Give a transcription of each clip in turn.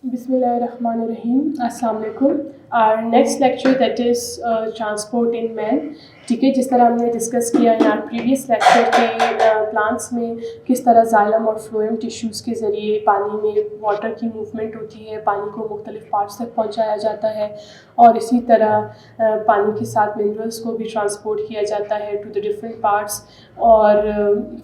Bismillahirrahmanirrahim. Assalamu alaikum. Our next lecture, that is transport in man. ठीक है, जिस तरह हमने डिस्कस किया इन आर प्रीवियस लेक्चर के प्लांट्स में किस तरह जाइलम और फ्लोएम टिश्यूज़ के ज़रिए पानी में वाटर की मूवमेंट होती है, पानी को मुख्तलिफ पार्ट्स तक पहुंचाया जाता है, और इसी तरह पानी के साथ मिनरल्स को भी ट्रांसपोर्ट किया जाता है टू द डिफरेंट पार्ट्स। और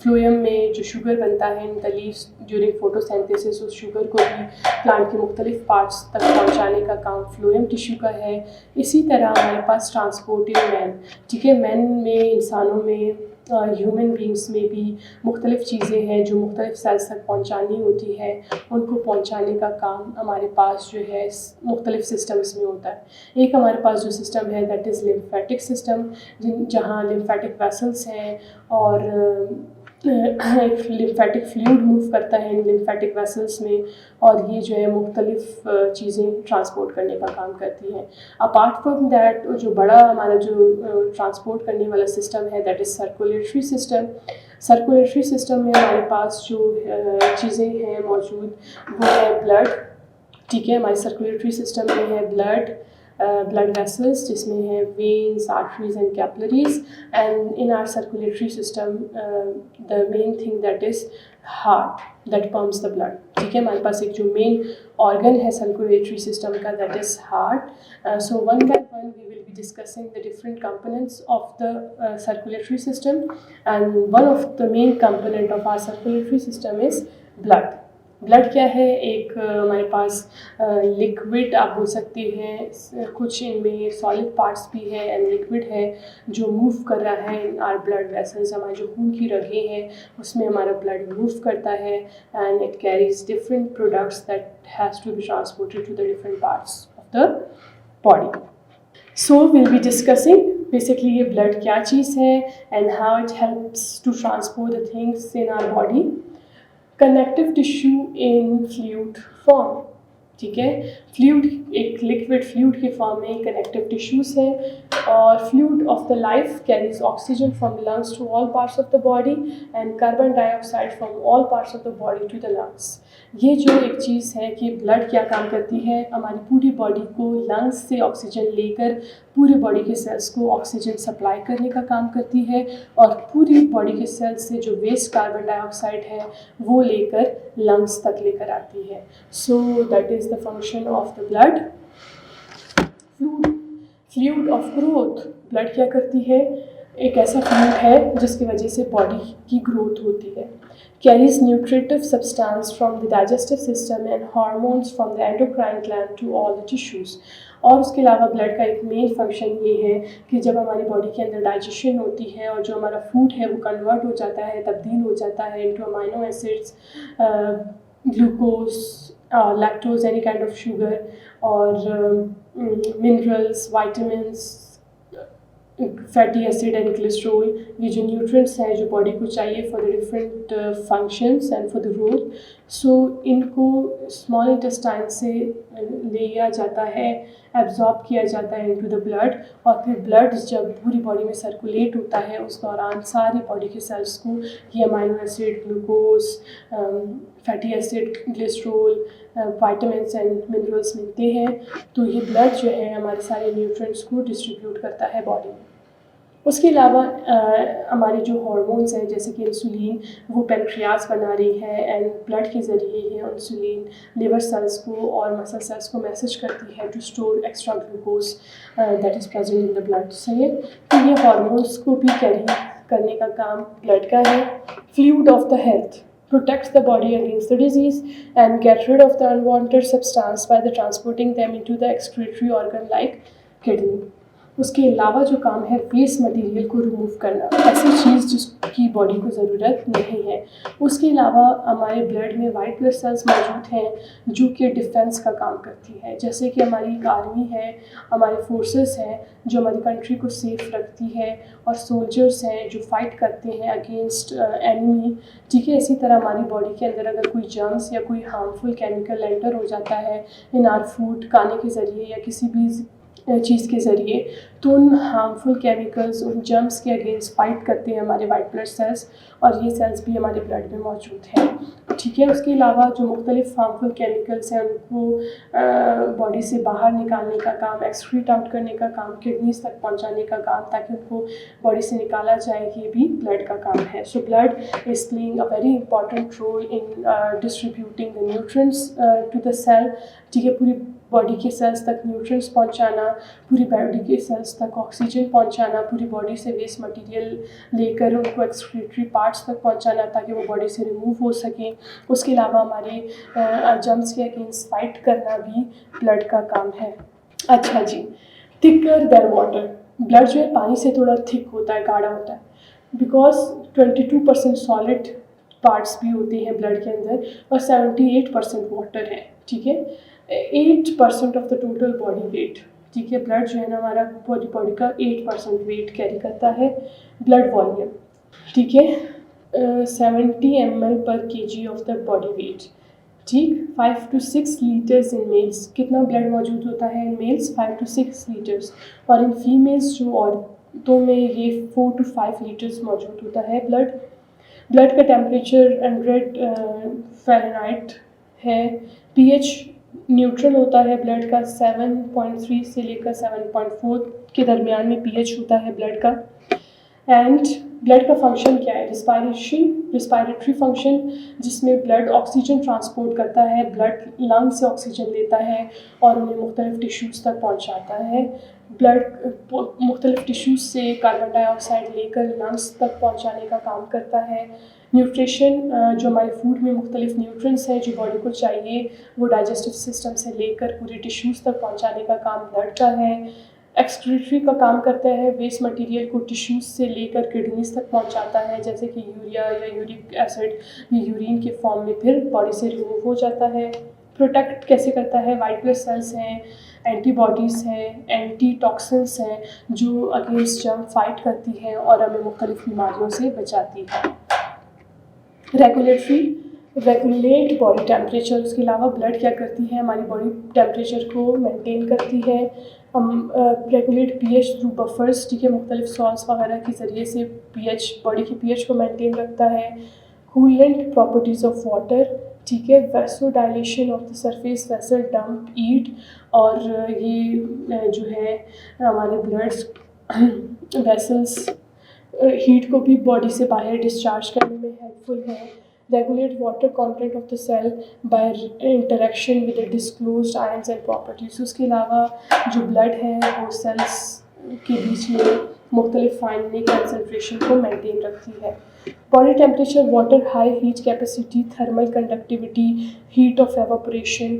फ्लोएम में जो शुगर बनता है in the leaves during photosynthesis, उस शुगर को भी प्लांट के मुख्तलिफ पार्ट्स तक पहुँचाने का काम फ्लोएम टिश्यू का है। इसी तरह हमारे पास ट्रांसपोर्ट इन मैन, ठीक है, मैन में, इंसानों में, ह्यूमन बींग्स में भी मुख्तलिफ़ चीज़ें हैं जो मुख्तलिफ सेल्स तक पहुँचानी होती है, उनको पहुँचाने का काम हमारे पास जो है मुख्तलिफ सिस्टम्स में होता है। एक हमारे पास जो सिस्टम है दैट इज़ लिम्फेटिक सिस्टम, जहाँ लिम्फेटिक वेसल्स हैं और लिम्फेटिक फ्लूइड मूव करता है इन लिम्फेटिक वेसल्स में, और ये जो है मुख्तलिफ चीज़ें ट्रांसपोर्ट करने का काम करती हैं। अपार्ट फ्रॉम दैट, जो बड़ा हमारा जो ट्रांसपोर्ट करने वाला सिस्टम है that is circulatory system. Circulatory system में हमारे पास जो चीज़ें हैं मौजूद वो है ब्लड, ठीक है, हमारे सर्कुलेटरी सिस्टम में है blood vessels, जिसमें है veins, arteries and capillaries, and in our circulatory system the main thing that is heart that pumps the blood, ठीक है, हमारे पास एक जो मेन ऑर्गन है सर्कुलेटरी सिस्टम का that is heart. So one by one we will be discussing the different components of the circulatory system, and one of the main component of our circulatory system is blood. Blood क्या है? एक हमारे पास liquid आप बोल सकते हैं, कुछ इनमें सॉलिड पार्ट्स भी है एंड लिक्विड है जो मूव कर रहा है इन आर ब्लड वेसल्स। हमारे जो खून की रगें हैं उसमें हमारा ब्लड मूव करता है and it carries different products that has to be transported to the different parts of the body. So will be discussing basically ये ब्लड क्या चीज़ है and how it helps to transport the things in our body. Connective tissue in fluid form, ठीक है, fluid एक liquid fluid के form में connective tissues हैं, और fluid of the life carries oxygen from lungs to all parts of the body and carbon dioxide from all parts of the body to the lungs. ये जो एक चीज़ है कि blood क्या काम करती है, हमारी पूरी बॉडी को लंग्स से ऑक्सीजन लेकर पूरी बॉडी के सेल्स को ऑक्सीजन सप्लाई करने का काम करती है, और पूरी बॉडी के सेल्स से जो वेस्ट कार्बन डाइऑक्साइड है वो लेकर लंग्स तक लेकर आती है। So that is the function of the blood. Fluid of growth, blood क्या करती है? एक ऐसा फ्लूइड है जिसकी वजह से बॉडी की ग्रोथ होती है। Carries nutritive substance from the digestive system and hormones from the endocrine gland to all the tissues. और उसके अलावा ब्लड का एक मेन फंक्शन ये है कि जब हमारी बॉडी के अंदर डाइजेशन होती है और जो हमारा फूड है वो कन्वर्ट हो जाता है, तब्दील हो जाता है into amino acids, glucose, lactose, any kind of sugar, और minerals, vitamins, fatty acid and cholesterol, ये जो न्यूट्रिएंट्स हैं जो बॉडी को चाहिए for the different functions and for the growth, so इनको स्मॉल इंटेस्टाइन से लिया जाता है, एब्जॉर्ब किया जाता है इनटू द ब्लड, और फिर ब्लड जब पूरी बॉडी में सर्कुलेट होता है उस दौरान सारी बॉडी के सेल्स को ये amino acid, glucose, fatty acid, cholesterol, vitamins and minerals मिलते हैं। तो ये ब्लड जो है हमारे सारे न्यूट्रिएंट्स को डिस्ट्रीब्यूट करता है बॉडी में। उसके अलावा हमारे जो हार्मोन्स हैं जैसे कि इंसुलिन, वो पैनक्रियाज बना रही है एंड ब्लड के ज़रिए ये इंसुलिन लिवर सेल्स को और मसल सेल्स को मैसेज करती है to store extra glucose that is present in the blood. सही है, तो ये हार्मोन्स को भी कैरी करने का काम ब्लड का है। Fluid of the health protects the body against the disease and get rid of the unwanted substance by the transporting them into the excretory organ like kidney. उसके अलावा जो काम है वेस्ट मटेरियल को रिमूव करना, ऐसी चीज़ जिसकी बॉडी को ज़रूरत नहीं है। उसके अलावा हमारे ब्लड में वाइट ब्लड सेल्स मौजूद हैं जो कि डिफेंस का काम करती है, जैसे कि हमारी एक आर्मी है, हमारे फोर्सेस हैं जो हमारी कंट्री को सेफ रखती है, और सोल्जर्स हैं जो फाइट करते हैं अगेंस्ट एनिमी, ठीक है। इसी तरह हमारी बॉडी के अंदर अगर कोई जर्म्स या कोई हार्मफुल केमिकल एंटर हो जाता है इन आर फूड खाने के ज़रिए या किसी भी चीज़ के ज़रिए, तो उन हार्मफुल केमिकल्स, उन जर्म्स के अगेंस्ट फाइट करते हैं हमारे वाइट ब्लड सेल्स, और ये सेल्स भी हमारे ब्लड में मौजूद हैं। ठीक है, उसके अलावा जो मुख्तलिफ हार्मफुल केमिकल्स हैं उनको बॉडी से बाहर निकालने का काम, एक्सक्रीट आउट करने का काम, किडनीज तक पहुंचाने का काम, ताकि उनको बॉडी से निकाला जाए, ये भी ब्लड का काम है। So blood is playing a very important role in distributing the nutrients to the cell. ठीक है, पूरी बॉडी के सेल्स तक न्यूट्रिएंट्स पहुंचाना, पूरी बॉडी के सेल्स तक ऑक्सीजन पहुंचाना, पूरी बॉडी से वेस्ट मटेरियल लेकर उनको एक्सक्रीटरी पार्ट्स तक पहुंचाना ताकि वो बॉडी से रिमूव हो सकें। उसके अलावा हमारे जर्म्स के अगेंस्ट फाइट करना भी ब्लड का काम है। अच्छा जी, थिकर देन वाटर, ब्लड जो है पानी से थोड़ा थिक होता है, गाढ़ा होता है, बिकॉज 22% सॉलिड पार्ट्स भी होते हैं ब्लड के अंदर और 78% वाटर है। ठीक है, 8% of the total body weight. ठीक है, ब्लड जो है ना हमारा बॉडी का 8% वेट कैरी करता है। ब्लड वॉल्यूम, ठीक है, 70 ml पर kg of the body weight. ठीक, 5 to 6 लीटर्स इन मेल्स, कितना ब्लड मौजूद होता है इन मेल्स? 5 to 6 लीटर्स, और इन फीमेल्स जो औरतों में ये 4 to 5 लीटर्स मौजूद होता है ब्लड। ब्लड का टेम्परेचर 100 फ़ारेनहाइट है। पीएच न्यूट्रल होता है ब्लड का, 7.3 से लेकर 7.4 के दरमियान में पीएच होता है ब्लड का। एंड ब्लड का फंक्शन क्या है? रिस्पायरेटरी फंक्शन, जिसमें ब्लड ऑक्सीजन ट्रांसपोर्ट करता है, ब्लड लंग से ऑक्सीजन लेता है और उन्हें मुख्तलिफ टिश्यूज़ तक पहुंचाता है। ब्लड मुख्तलिफ टिश्यूज़ से कार्बन डाइऑक्साइड लेकर लंग्स तक पहुंचाने का काम करता है। न्यूट्रिशन, जो हमारे फूड में मुख्तलिफ न्यूट्रिएंट्स हैं जो बॉडी को चाहिए, वो डाइजेस्टिव सिस्टम से लेकर पूरे टिश्यूज़ तक पहुंचाने का काम ब्लड का है। एक्सक्रीटरी का काम करता है, वेस्ट मटेरियल को टिश्यूज़ से लेकर किडनीज तक पहुंचाता है, जैसे कि यूरिया या यूरिक एसिड, ये यूरिन के फॉर्म में फिर बॉडी से रिमूव हो जाता है। प्रोटेक्ट कैसे करता है? वाइट ब्लड सेल्स हैं, एंटीबॉडीज़ हैं, एंटी टॉक्सिन्स हैं जो अगेंस्ट जर्म फाइट करती हैं और हमें मुख्तलिफ बीमारियों से बचाती है। रेगुलेट बॉडी टेम्परेचर, उसके अलावा ब्लड क्या करती है? हमारी बॉडी टेम्परेचर को मेंटेन करती है। रेगुलेट पीएच थ्रू बफर्स, ठीक है, मुख्तलिफ सॉल्ट्स वगैरह के ज़रिए से पीएच, बॉडी की पीएच को मेंटेन रखता है। कूलेंट प्रॉपर्टीज़ ऑफ वाटर, ठीक है, vasodilation of the surface vessel dump heat, और ये जो है हमारे ब्लड वेसल्स हीट को भी बॉडी से बाहर डिस्चार्ज करने में हेल्पफुल है। Regulate water content of the cell by interaction with the disclosed ions and properties. उसके अलावा जो ब्लड है वो सेल्स के बीच में मुख्तलिफ फाइनल कंसनट्रेशन को मेंटेन रखती है। Body temperature, water high heat capacity, thermal conductivity, heat of evaporation,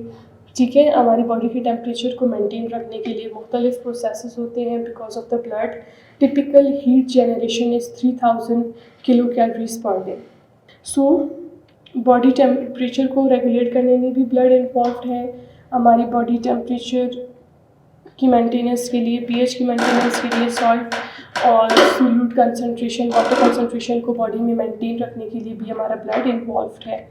ठीक है, हमारी बॉडी के टेम्परेचर को मेंटेन रखने के लिए मुख्तलिफ प्रोसेसेस होते हैं because of the blood. Typical heat generation is 3000 kilo calories per day. So body temperature को रेगुलेट करने में भी ब्लड इन्वॉल्व है। हमारी बॉडी टेम्परेचर की मेंटेनेंस के लिए, पीएच की मेंटेनेंस के लिए सॉल्ट और सोल्यूट कंसनट्रेशन, वाटर कंसनट्रेशन को बॉडी में मेंटेन रखने के लिए भी हमारा ब्लड इन्वॉल्व है।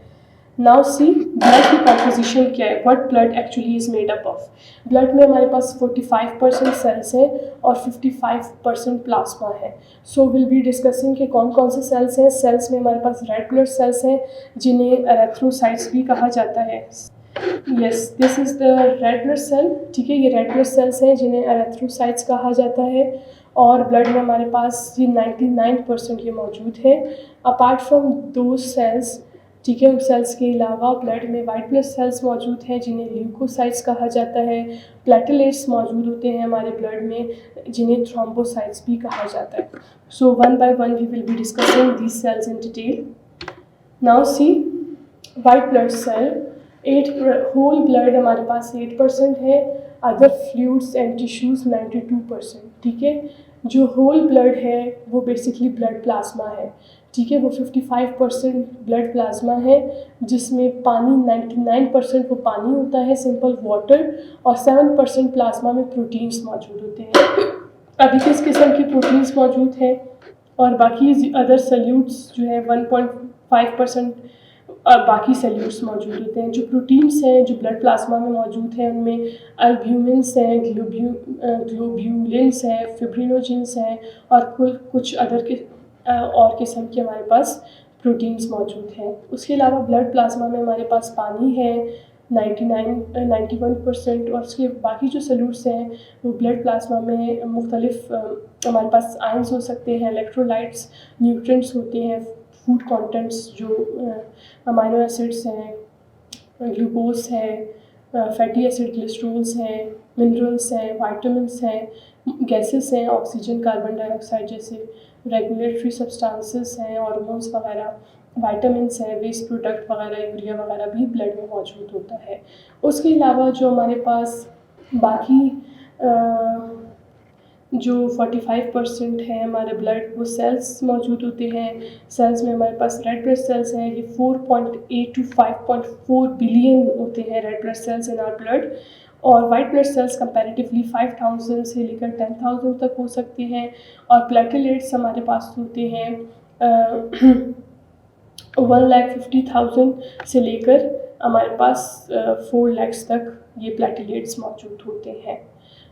नाउ सी ब्लड की कॉम्पोजिशन क्या है, what blood actually is made up of. Blood में हमारे पास 45% सेल्स हैं और 55% प्लाज्मा है। सो विल बी डिस्कसिंग कि कौन कौन से सेल्स हैं। सेल्स में हमारे पास रेड ब्लड सेल्स हैं जिन्हें एरेथ्रोसाइट्स भी कहा जाता है। Yes, this is the red blood cell, ठीक है, ये रेड ब्लड सेल्स हैं जिन्हें एरेथ्रोसाइट्स कहा जाता है। और ब्लड में हमारे पास ये 99% ये मौजूद है। अपार्ट फ्रॉम दो सेल्स, ठीक है, उन सेल्स के अलावा ब्लड में वाइट ब्लड सेल्स मौजूद हैं जिन्हें ल्यूकोसाइट्स कहा जाता है। प्लेटलेट्स मौजूद होते हैं हमारे ब्लड में जिन्हें थ्रोम्बोसाइट्स भी कहा जाता है। So one by one we will be discussing these cells in detail. Now see white blood cell, 8 whole blood हमारे पास 8% है, अदर फ्लूइड्स एंड टिश्यूज़ 92%, ठीक है। जो होल ब्लड है वो बेसिकली ब्लड प्लाज्मा है, ठीक है, वो 55% ब्लड प्लाज्मा है जिसमें पानी 99% वो पानी होता है, सिंपल वाटर, और 7% प्लाज्मा में प्रोटीन्स मौजूद होते हैं। अभी किस किस्म की प्रोटीन्स मौजूद हैं, और बाकी अदर सल्यूट्स जो है 1.5% और बाकी सेल्यूल्स मौजूद होते हैं। जो प्रोटीन्स हैं जो ब्लड प्लाज्मा में मौजूद हैं उनमें अल्ब्यूमिन्स हैं, ग्लोब्यूलिन्स हैं, फिब्रिनोजेंस हैं और कुछ अदर और किस्म के हमारे पास प्रोटीन्स मौजूद हैं। उसके अलावा ब्लड प्लाज्मा में हमारे पास पानी है 91% और उसके बाकी जो सल्यूट्स हैं वो ब्लड प्लाज्मा में मुख्तलिफ हमारे पास आयंस हो सकते हैं, इलेक्ट्रोलाइट्स, न्यूट्रिएंट्स होते हैं, फूड कंटेंट्स जो अमाइनो एसिड्स हैं, ग्लूकोज है, फैटी एसिड, कोलेस्ट्रॉल्स हैं, मिनरल्स हैं, विटामिन्स हैं, गैसेस हैं, ऑक्सीजन, कार्बन डाइऑक्साइड जैसे रेगुलेटरी सब्सटेंसेस हैं, हार्मोन्स वगैरह, विटामिन्स हैं, वेस्ट प्रोडक्ट वगैरह, यूरिया वगैरह भी ब्लड में मौजूद होता है। उसके अलावा जो हमारे पास बाकी जो 45% है हमारे ब्लड वो सेल्स मौजूद होते हैं। सेल्स में हमारे पास रेड ब्लड सेल्स हैं, ये 4.8 to 5.4 बिलियन होते हैं red blood cells in our blood. और वाइट ब्लड सेल्स कंपैरेटिवली 5000 से लेकर 10,000 तक हो सकते हैं। और प्लेटलेट्स हमारे पास होते हैं 1,50,000 से लेकर हमारे पास 4 लाख तक ये प्लेटलेट्स मौजूद होते हैं।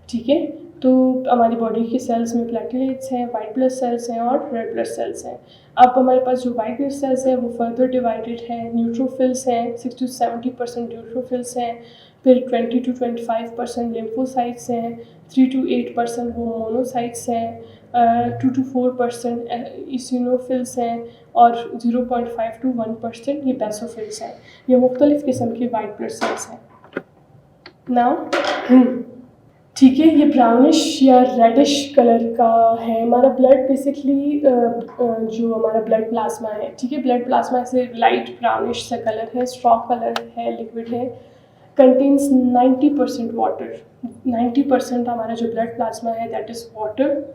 ठीक है, तो हमारी बॉडी के सेल्स में प्लेटलेट्स हैं, वाइट ब्लड सेल्स हैं और रेड ब्लड सेल्स हैं। अब हमारे पास जो वाइट ब्लड सेल्स हैं वो फर्दर डिवाइडेड हैं, न्यूट्रोफिल्स हैं, 60 to 70% न्यूट्रोफिल्स हैं, फिर 20 to 25% लिम्फोसाइट्स हैं, 3 to 8% वो मोनोसाइट्स हैं, 2 to 4% इसिनोफिल्स हैं और 0.5 to 1% ये बेसोफिल्स हैं। ये मुख्तलिफ़ किस्म के वाइट ब्लड सेल्स हैं। नाउ ठीक है, ये ब्राउनिश या रेडिश कलर का है हमारा ब्लड। बेसिकली जो हमारा ब्लड प्लाज्मा है, ठीक है, ब्लड प्लाज्मा ऐसे लाइट ब्राउनिश सा कलर है, स्ट्रॉ कलर है, लिक्विड है, कंटेन्स 90% वाटर। 90% हमारा जो ब्लड प्लाज्मा है दैट इज़ वाटर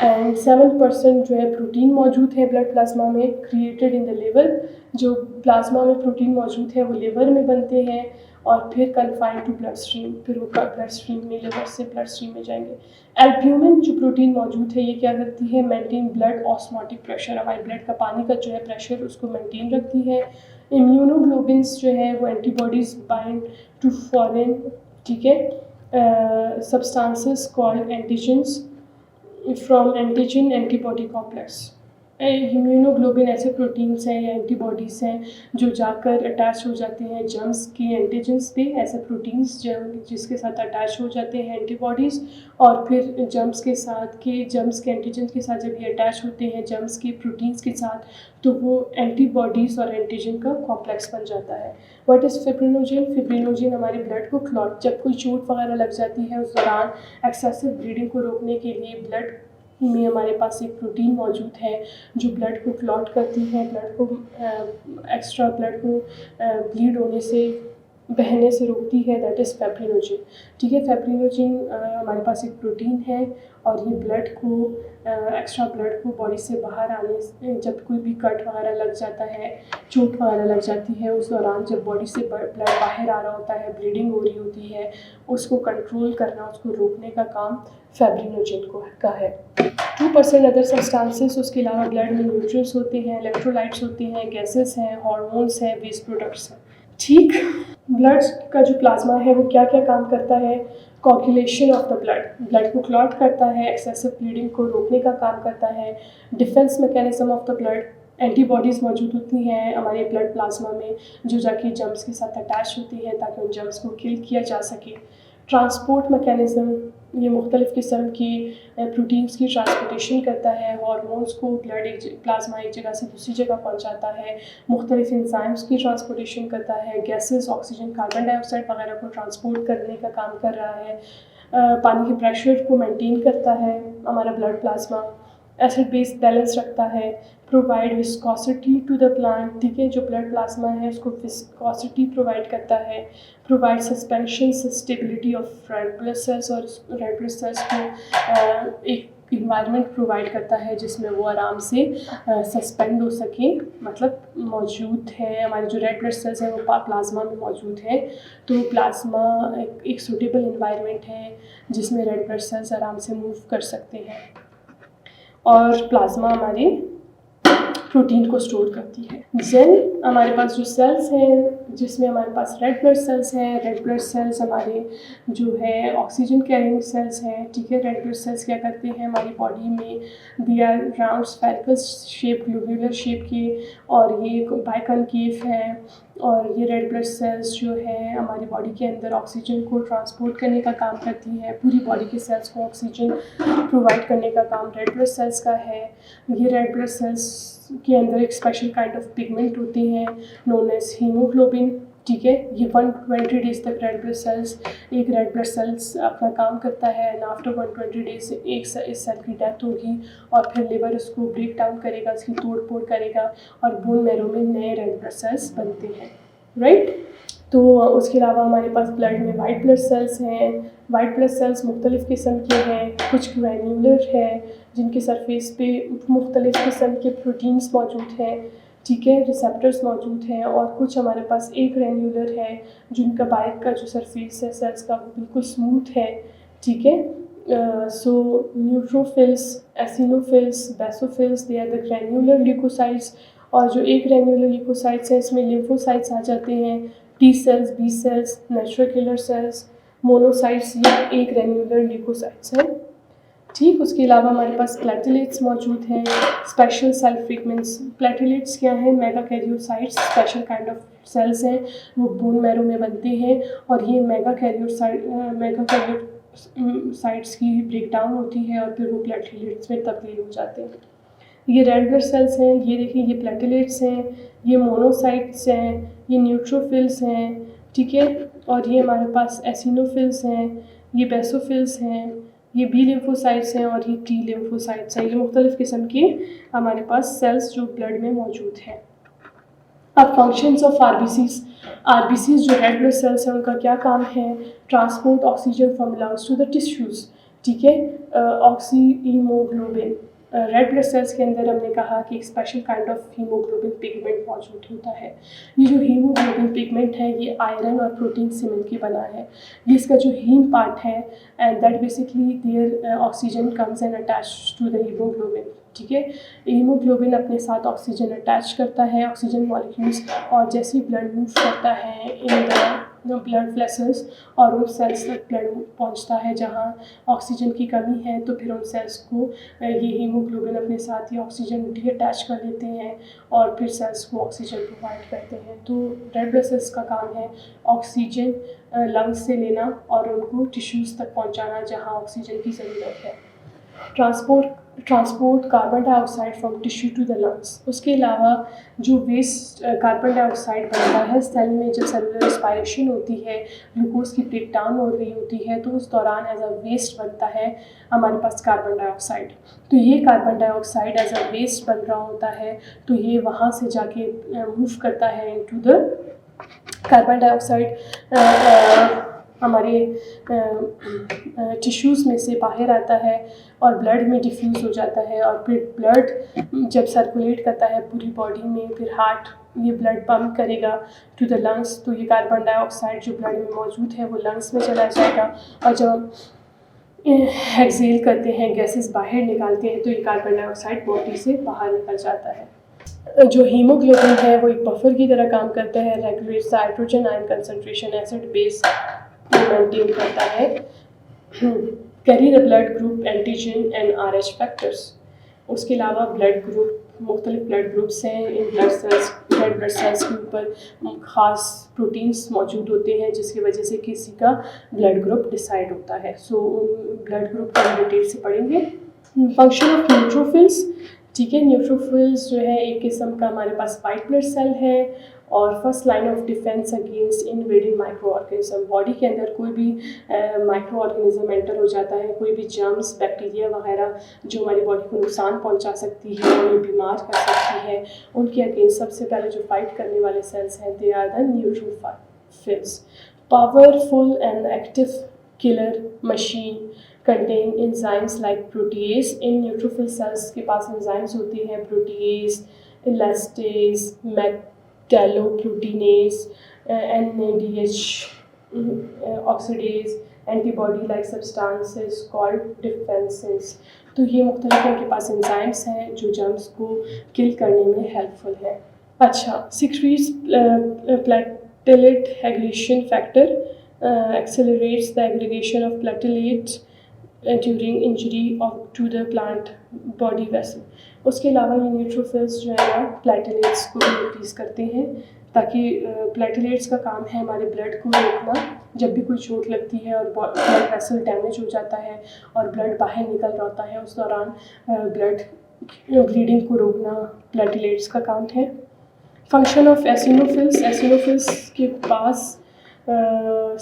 एंड 7% जो है प्रोटीन मौजूद है ब्लड प्लाज्मा में, क्रिएटेड इन द लिवर। जो प्लाज्मा में प्रोटीन मौजूद है वो लिवर में बनते हैं और फिर कन्फाइंड टू ब्लड स्ट्रीम, फिर वो ब्लड स्ट्रीम में, लिवर से ब्लड स्ट्रीम में जाएंगे। एल्ब्यूमिन जो प्रोटीन मौजूद है ये क्या करती है, मेंटेन ब्लड ऑस्मोटिक प्रेशर, हमारे ब्लड का पानी का जो है प्रेशर उसको मेंटेन रखती है। इम्यूनोग्लोबिन्स जो है वो एंटीबॉडीज बाइंड टू फॉरेन, ठीक है, substances called antigens from antigen antibody complex. Immunoglobulin ऐसे प्रोटीन्स हैं या एंटीबॉडीज़ हैं जो जाकर अटैच हो जाते हैं जर्म्स की एंटीजेंस पे, ऐसे प्रोटीन्स जिसके साथ अटैच हो जाते हैं एंटीबॉडीज़ और फिर जर्म्स के एंटीजेंस के साथ जब ये अटैच होते हैं जर्म्स के प्रोटीन्स के साथ तो वो एंटीबॉडीज़ और एंटीजन का कॉम्प्लेक्स बन जाता है। What is fibrinogen? फिब्रिनोजेन हमारे ब्लड को क्लॉट, जब कोई चोट वगैरह लग जाती है उस दौरान एक्सेसिव ब्लीडिंग को रोकने के लिए ब्लड में हमारे पास एक प्रोटीन मौजूद है जो ब्लड को क्लॉट करती है, ब्लड को एक्स्ट्रा ब्लड को ब्लीड होने से, बहने से रोकती है, दैट इज़ फिब्रिनोजेन। ठीक है, फिब्रिनोजेन हमारे पास एक प्रोटीन है और ये ब्लड को एक्स्ट्रा ब्लड को बॉडी से बाहर आने से, जब कोई भी कट वगैरह लग जाता है, चोट वगैरह लग जाती है, उस दौरान जब बॉडी से ब्लड बाहर आ रहा होता है, ब्लीडिंग हो रही होती है, उसको कंट्रोल करना, उसको रोकने का काम फिब्रिनोजेन का है। 2% अदर सब्सटेंसेस, उसके अलावा ब्लड में न्यूट्रिएंट्स होते हैं, इलेक्ट्रोलाइट्स होते हैं, गैसेस हैं, हार्मोन्स हैं, वेस्ट प्रोडक्ट्स हैं। ठीक, ब्लड का जो प्लाज्मा है वो क्या क्या काम करता है? कोगुलेशन ऑफ द ब्लड को क्लॉट करता है, एक्सेसिव ब्लीडिंग को रोकने का काम करता है, defence mechanism of the blood, antibodies मौजूद होती हैं हमारे ब्लड प्लाज्मा में जो जाके जर्म्स के साथ अटैच होती हैं ताकि उन जर्म्स को किल किया जा सके। ट्रांसपोर्ट मैकेनिज़्म, ये मुख्तलिफ़ किस्म की प्रोटीन्स की ट्रांसपोर्टेशन करता है, हार्मोन्स को प्लाज्मा एक जगह से दूसरी जगह पहुंचाता है, मुख्तलिफ़ एंजाइम्स की ट्रांसपोर्टेशन करता है, गैसेस, ऑक्सीजन, कार्बन डाइऑक्साइड वगैरह को ट्रांसपोर्ट करने का काम कर रहा है, पानी के प्रेशर को मेंटेन करता है हमारा blood plasma, acid base balance रखता है, provide viscosity to the plant, ठीक है, जो ब्लड प्लाज्मा है उसको विस्कोसिटी प्रोवाइड करता है, provide suspension stability of red blood sales, और रेड ब्लड सेल्स को एक इन्वायरमेंट प्रोवाइड करता है जिसमें वो आराम से सस्पेंड हो सके, मतलब मौजूद है हमारे जो रेड ब्लड सेल्स हैं वो प्लाज्मा में मौजूद है, तो प्लाज्मा एक सूटेबल इन्वायरमेंट है जिसमें रेड ब्लड सेल्स आराम से मूव कर सकते हैं। और प्लाज्मा हमारे प्रोटीन को स्टोर करती है। देन हमारे पास जो सेल्स हैं जिसमें हमारे पास रेड ब्लड सेल्स हैं। रेड ब्लड सेल्स हमारे जो है ऑक्सीजन कैरिंग सेल्स हैं, ठीक है। रेड ब्लड सेल्स क्या करते हैं हमारी बॉडी में, they are round spherical shape, globular shape के, और ये बाइकनकेव है। और ये रेड ब्लड सेल्स जो है हमारी बॉडी के अंदर ऑक्सीजन को ट्रांसपोर्ट करने का काम करती है। पूरी बॉडी के सेल्स को ऑक्सीजन प्रोवाइड करने का काम रेड ब्लड सेल्स का है। ये रेड ब्लड सेल्स के अंदर एक स्पेशल काइंड ऑफ पिगमेंट होती हैं नोन एज हीमोग्लोबिन, ठीक है। ये 120 डेज तक रेड ब्लड सेल्स, एक रेड ब्लड सेल्स अपना काम करता है, एंड आफ्टर 120 डेज इस सेल की डेथ होगी, और फिर लिवर उसको ब्रेक डाउन करेगा, इसकी तोड़ फोड़ करेगा, और बोन मैरो में नए रेड ब्लड सेल्स बनते हैं, राइट। तो उसके अलावा हमारे पास ब्लड में वाइट ब्लड सेल्स हैं। वाइट ब्लड सेल्स मुख्तलिफ़ किस्म के हैं, कुछ ग्रैन्युलर है जिनके सरफेस पे मुख्तलिफ़ किस्म के प्रोटीन्स मौजूद हैं, ठीक है, रिसेप्टर्स मौजूद हैं, और कुछ हमारे पास एक ग्रैन्युलर है जिनका बाहर का जो सरफेस है सेल्स का वो बिल्कुल स्मूथ है, ठीक है। So neutrophils, eosinophils, basophils, they are the granular leukocytes. और जो एक ग्रैन्युलर ल्यूकोसाइट्स है इसमें लिम्फोसाइट्स आ जाते हैं, T cells, B cells, natural killer cells, monocytes, ये एक ग्रैन्युलर ल्यूकोसाइट्स हैं, ठीक। उसके अलावा हमारे पास प्लेटलेट्स मौजूद हैं, स्पेशल सेल फ्रेगमेंट्स। प्लेटलेट्स क्या हैं, मेगाकैरियोसाइट्स, स्पेशल काइंड ऑफ सेल्स हैं, वो बोन मैरो में बनते हैं, और ये मेगाकैरियोसाइट्स की ब्रेक डाउन होती है और फिर वो प्लेटलेट्स में तब्दील हो जाते हैं। ये रेड ब्लड सेल्स हैं, ये देखिए ये प्लेटलेट्स हैं, ये मोनोसाइट्स हैं, ये न्यूट्रोफिल्स हैं, ठीक है। और ये हमारे पास एसिनोफिल्स हैं, ये बेसोफिल्स हैं, ये बी लिम्फोसाइट्स हैं, और ये टी लिम्फोसाइट्स हैं। ये मुख्तलिफ़ किस्म के हमारे पास सेल्स जो ब्लड में मौजूद हैं। अब फंक्शंस ऑफ आरबीसीज जो रेड ब्लड सेल्स हैं उनका क्या काम है, transport oxygen from lungs to the tissues, ठीक है। Oxyhaemoglobin, red blood cells के अंदर हमने कहा कि एक special kind of haemoglobin pigment मौजूद होता है। ये जो हीमोग्लोबिन पिगमेंट है ये आयरन और प्रोटीन से मिलकर बना है। ये इसका जो हीम पार्ट है, and that basically there oxygen comes and attach to the haemoglobin, ठीक है। हीमोग्लोबिन अपने साथ ऑक्सीजन अटैच करता है, ऑक्सीजन मॉलिक्यूल्स, और जैसे ही ब्लड मूव करता है इन द ब्लड वेसल्स और उन सेल्स तक ब्लड पहुंचता है जहां ऑक्सीजन की कमी है, तो फिर उन सेल्स को ये हीमोग्लोबिन अपने साथ ही ऑक्सीजन अटैच कर लेते हैं और फिर सेल्स को ऑक्सीजन प्रोवाइड करते हैं। तो रेड ब्लड सेल्स का काम है ऑक्सीजन लंग्स से लेना और उनको टिश्यूज़ तक पहुंचाना जहां ऑक्सीजन की ज़रूरत है। Transport carbon dioxide from tissue to the lungs. उसके अलावा जो वेस्ट कार्बन डाइऑक्साइड बनता है सेल में, जब सेलुलर रेस्पायरेशन होती है, ग्लूकोज की ब्रेक डाउन हो रही होती है, तो उस दौरान एज अ वेस्ट बनता है हमारे पास कार्बन डाइऑक्साइड। तो ये carbon dioxide as a waste बन रहा होता है, तो ये वहाँ से जाके मूव करता है इनटू द कार्बन डाइऑक्साइड हमारे टिश्यूज़ में से बाहर आता है और ब्लड में डिफ्यूज़ हो जाता है, और फिर ब्लड जब सर्कुलेट करता है पूरी बॉडी में, फिर हार्ट ये ब्लड पंप करेगा टू द लंग्स, तो ये कार्बन डाइऑक्साइड जो ब्लड में मौजूद है वो लंग्स में चला जाएगा, और जब हम एक्सहेल करते हैं, गैसेस बाहर निकालते हैं, तो ये कार्बन डाइऑक्साइड बॉडी से बाहर निकल जाता है। जो हीमोग्लोबिन है वो एक बफर की तरह काम करता है, regulates hydrogen ion concentration, acid base maintain करता है, carry the blood group, antigen and RH factors. उसके अलावा ब्लड ग्रुप, मुख्तलिफ ब्लड ग्रुप्स हैं, इन रेड ब्लड सेल्स के ऊपर ख़ास प्रोटीन्स मौजूद होते हैं जिसकी वजह से किसी का ब्लड ग्रुप डिसाइड होता है। सो ब्लड ग्रुप को हम डिटेल से पढ़ेंगे। फंक्शन ऑफ न्यूट्रोफिल्स, ठीक है। न्यूट्रोफिल्स जो है एक किस्म का हमारे पास वाइट ब्लड सेल है और first line of defence against invading micro organism. Body के अंदर कोई भी माइक्रो ऑर्गेनिज्म एंटर हो जाता है, कोई भी जर्म्स, बैक्टीरिया वगैरह जो हमारी बॉडी को नुकसान पहुंचा सकती है, उन्हें बीमार कर सकती है, उनके अगेंस्ट सबसे पहले जो फाइट करने वाले सेल्स हैं they are the neutrophils. Powerful and active killer machine contain enzymes like protease. इन न्यूट्रोफिल सेल्स के पास एंजाइम्स होती हैं, protease, elastase, metalloproteinase, NADH oxidase, antibody like substances called defenses. तो ये मुख्तलिफ इनके पास एंजाइम्स हैं जो जर्म्स को किल करने में हेल्पफुल है। अच्छा, secretes platelet aggregation factor accelerates the aggregation of platelets during injury to the plant body vessel। उसके अलावा ये न्यूट्रोफिल्स जो है ना प्लेटलेट्स को भी इंक्रीज़ करते हैं, ताकि प्लेटलेट्स का काम है हमारे ब्लड को रोकना। जब भी कोई चोट लगती है और ब्लड वेसल डैमेज हो जाता है और ब्लड बाहर निकल रहा होता है, उस दौरान ब्लड ब्लीडिंग को रोकना प्लेटलेट्स का काम है। फंक्शन ऑफ एसिनोफिल्स के पास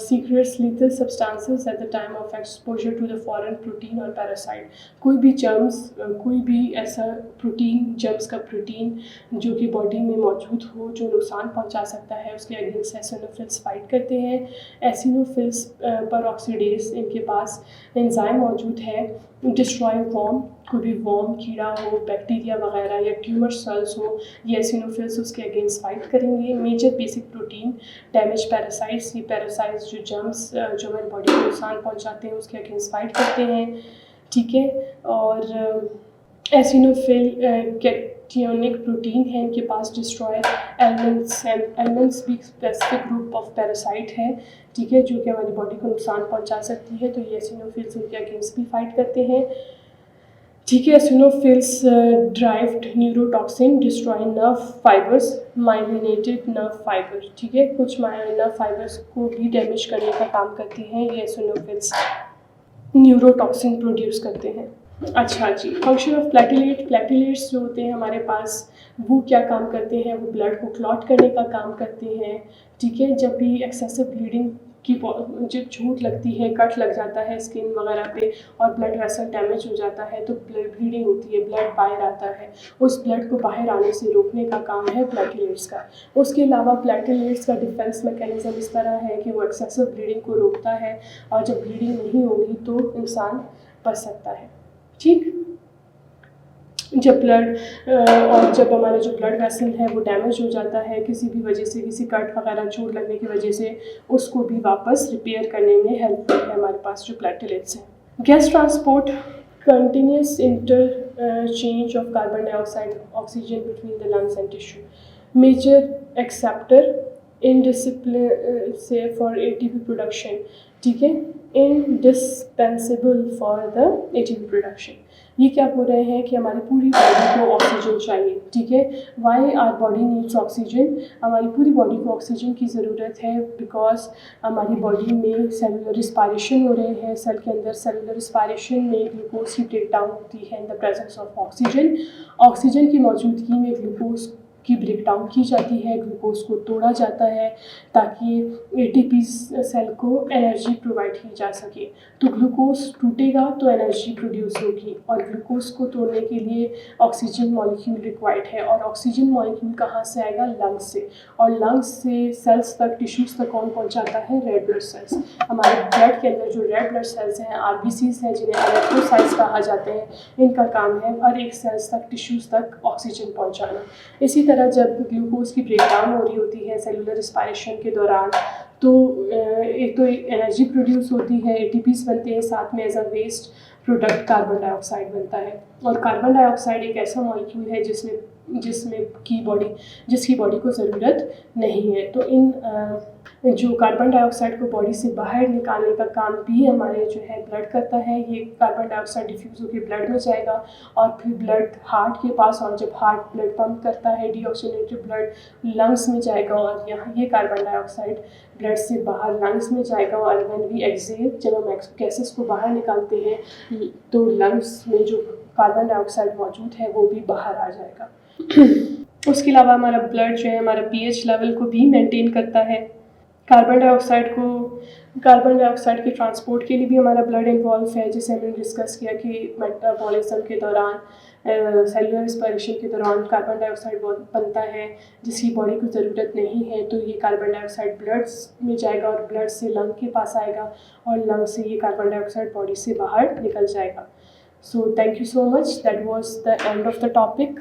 secretes lethal substances at the time of exposure to the foreign protein or parasite। कोई भी जर्म्स, कोई भी ऐसा प्रोटीन, जर्म्स का प्रोटीन जो कि बॉडी में मौजूद हो जो नुकसान पहुंचा सकता है, उसके अगेंस्ट एसिनोफिल्स फाइट करते हैं। एसिनोफिल्स पेरोक्सीडेज इनके पास एंजाइम मौजूद है डिस्ट्रॉय वॉर्म, कोई भी वॉर्म, कीड़ा हो, बैक्टीरिया वगैरह या ट्यूमर सेल्स हो, ये एसिनोफिल्स उसके अगेंस्ट फाइट करेंगे। Major basic protein damage parasites, ये पैरासाइट्स जो जर्म्स जो हमारी बॉडी को नुकसान पहुंचाते हैं उसके अगेंस्ट फाइट करते हैं, ठीक है। और एसिनोफिल कैटियोनिक प्रोटीन है इनके पास डिस्ट्रॉय एलिमेंट्स भी स्पेसिफिक ग्रुप ऑफ पैरासाइट है, ठीक है, जो कि हमारी बॉडी को नुकसान पहुंचा सकती है। तो ये एसिनोफिल्स उनके अगेंस्ट भी फाइट करते हैं, ठीक है। Eosinophils derived neurotoxin destroy nerve fibres, myelinated nerve fibre, ठीक है, कुछ नर्व फाइबर्स को भी डैमेज करने का काम करती हैं ये एसिनोफिल्स, न्यूरोटॉक्सिन प्रोड्यूस करते हैं। अच्छा जी, फंक्शन ऑफ प्लेटलेट्स जो होते हैं हमारे पास, वो क्या काम करते हैं, वो ब्लड को क्लॉट करने का काम करते हैं, ठीक है। जब भी एक्सेसिव ब्लीडिंग की जब चोट लगती है, कट लग जाता है स्किन वगैरह पे और ब्लड वेसल डैमेज हो जाता है तो ब्लीडिंग होती है, ब्लड बाहर आता है, उस ब्लड को बाहर आने से रोकने का काम है प्लेटलेट्स का। उसके अलावा प्लेटलेट्स का डिफेंस मैकेनिज्म इस तरह है कि वो एक्सेसिव ब्लीडिंग को रोकता है और जब ब्लीडिंग नहीं होगी तो इंसान बच सकता है, ठीक। जब ब्लड और जब हमारा जो ब्लड वेसल है वो डैमेज हो जाता है किसी भी वजह से, किसी कट वगैरह चोट लगने की वजह से, उसको भी वापस रिपेयर करने में हेल्पफुल है हमारे पास जो प्लेटलेट्स हैं। Gas transport continuous interchange of carbon dioxide oxygen between the lungs and tissue, major acceptor indiscipline से फॉर एटीपी प्रोडक्शन, ठीक है, indispensable for the ATP production. ये क्या बोल रहे हैं कि हमारी पूरी बॉडी को ऑक्सीजन चाहिए, ठीक है। Why our body needs oxygen, हमारी पूरी बॉडी को ऑक्सीजन की ज़रूरत है बिकॉज हमारी बॉडी में सेलुलर रिस्पायरेशन हो रहे हैं, सेल के अंदर सेलुलर रिस्पायरेशन में ग्लूकोज की ब्रेक डाउन होती है in the presence of oxygen. Oxygen की मौजूदगी में ग्लूकोज की ब्रेक डाउन की जाती है, ग्लूकोज को तोड़ा जाता है ताकि एटीपी सेल को एनर्जी प्रोवाइड की जा सके। तो ग्लूकोज टूटेगा तो एनर्जी प्रोड्यूस होगी और ग्लूकोज को तोड़ने के लिए ऑक्सीजन मॉलिक्यूल रिक्वायर्ड है। और ऑक्सीजन मॉलिक्यूल कहाँ से आएगा? लंग्स से, और लंग्स से सेल्स तक, टिश्यूज़ तक कौन पहुँचाता है? Red blood sales. हमारे ब्लड के अंदर जो रेड ब्लड सेल्स हैं, आरबीसीज हैं, जिन्हें इलेक्ट्रोसाइट्स कहा जाते हैं, इनका काम है हर एक सेल्स तक, टिश्यूज़ तक ऑक्सीजन पहुँचाना। इसी तरह जब ग्लूकोज की ब्रेक डाउन हो रही होती है सेलुलर रिस्पायरेशन के दौरान, तो एक तो एनर्जी प्रोड्यूस होती है, एटीपीज बनते हैं, साथ में as a waste product carbon dioxide बनता है। और कार्बन डाइऑक्साइड एक ऐसा मॉलिक्यूल है जिसकी बॉडी को ज़रूरत नहीं है। तो इन जो कार्बन डाइऑक्साइड को बॉडी से बाहर निकालने का काम भी हमारे जो है ब्लड करता है। ये कार्बन डाइऑक्साइड डिफ्यूज़ होकर ब्लड में जाएगा और फिर ब्लड हार्ट के पास, और जब हार्ट ब्लड पंप करता है डीऑक्सीजनेटेड ब्लड लंग्स में जाएगा और यहाँ ये कार्बन डाइऑक्साइड ब्लड से बाहर लंग्स में जाएगा। और व्हेन वी एक्सहेल, जब हम गैसेस को बाहर निकालते हैं तो लंग्स में जो कार्बन डाइऑक्साइड मौजूद है वो भी बाहर आ जाएगा। उसके अलावा हमारा ब्लड जो है हमारा पीएच लेवल को भी मेंटेन करता है। कार्बन डाइऑक्साइड के ट्रांसपोर्ट के लिए भी हमारा ब्लड इन्वॉल्व है, जैसे हमने डिस्कस किया कि मेटाबॉलिज्म के दौरान, सेलुलर रिस्पायरेशन के दौरान कार्बन डाइऑक्साइड बनता है जिसकी बॉडी को ज़रूरत नहीं है। तो ये कार्बन डाइऑक्साइड ब्लड में जाएगा और ब्लड से लंग के पास आएगा और लंग से ये कार्बन डाइऑक्साइड बॉडी से बाहर निकल जाएगा। So thank you so much. That was the end of the topic.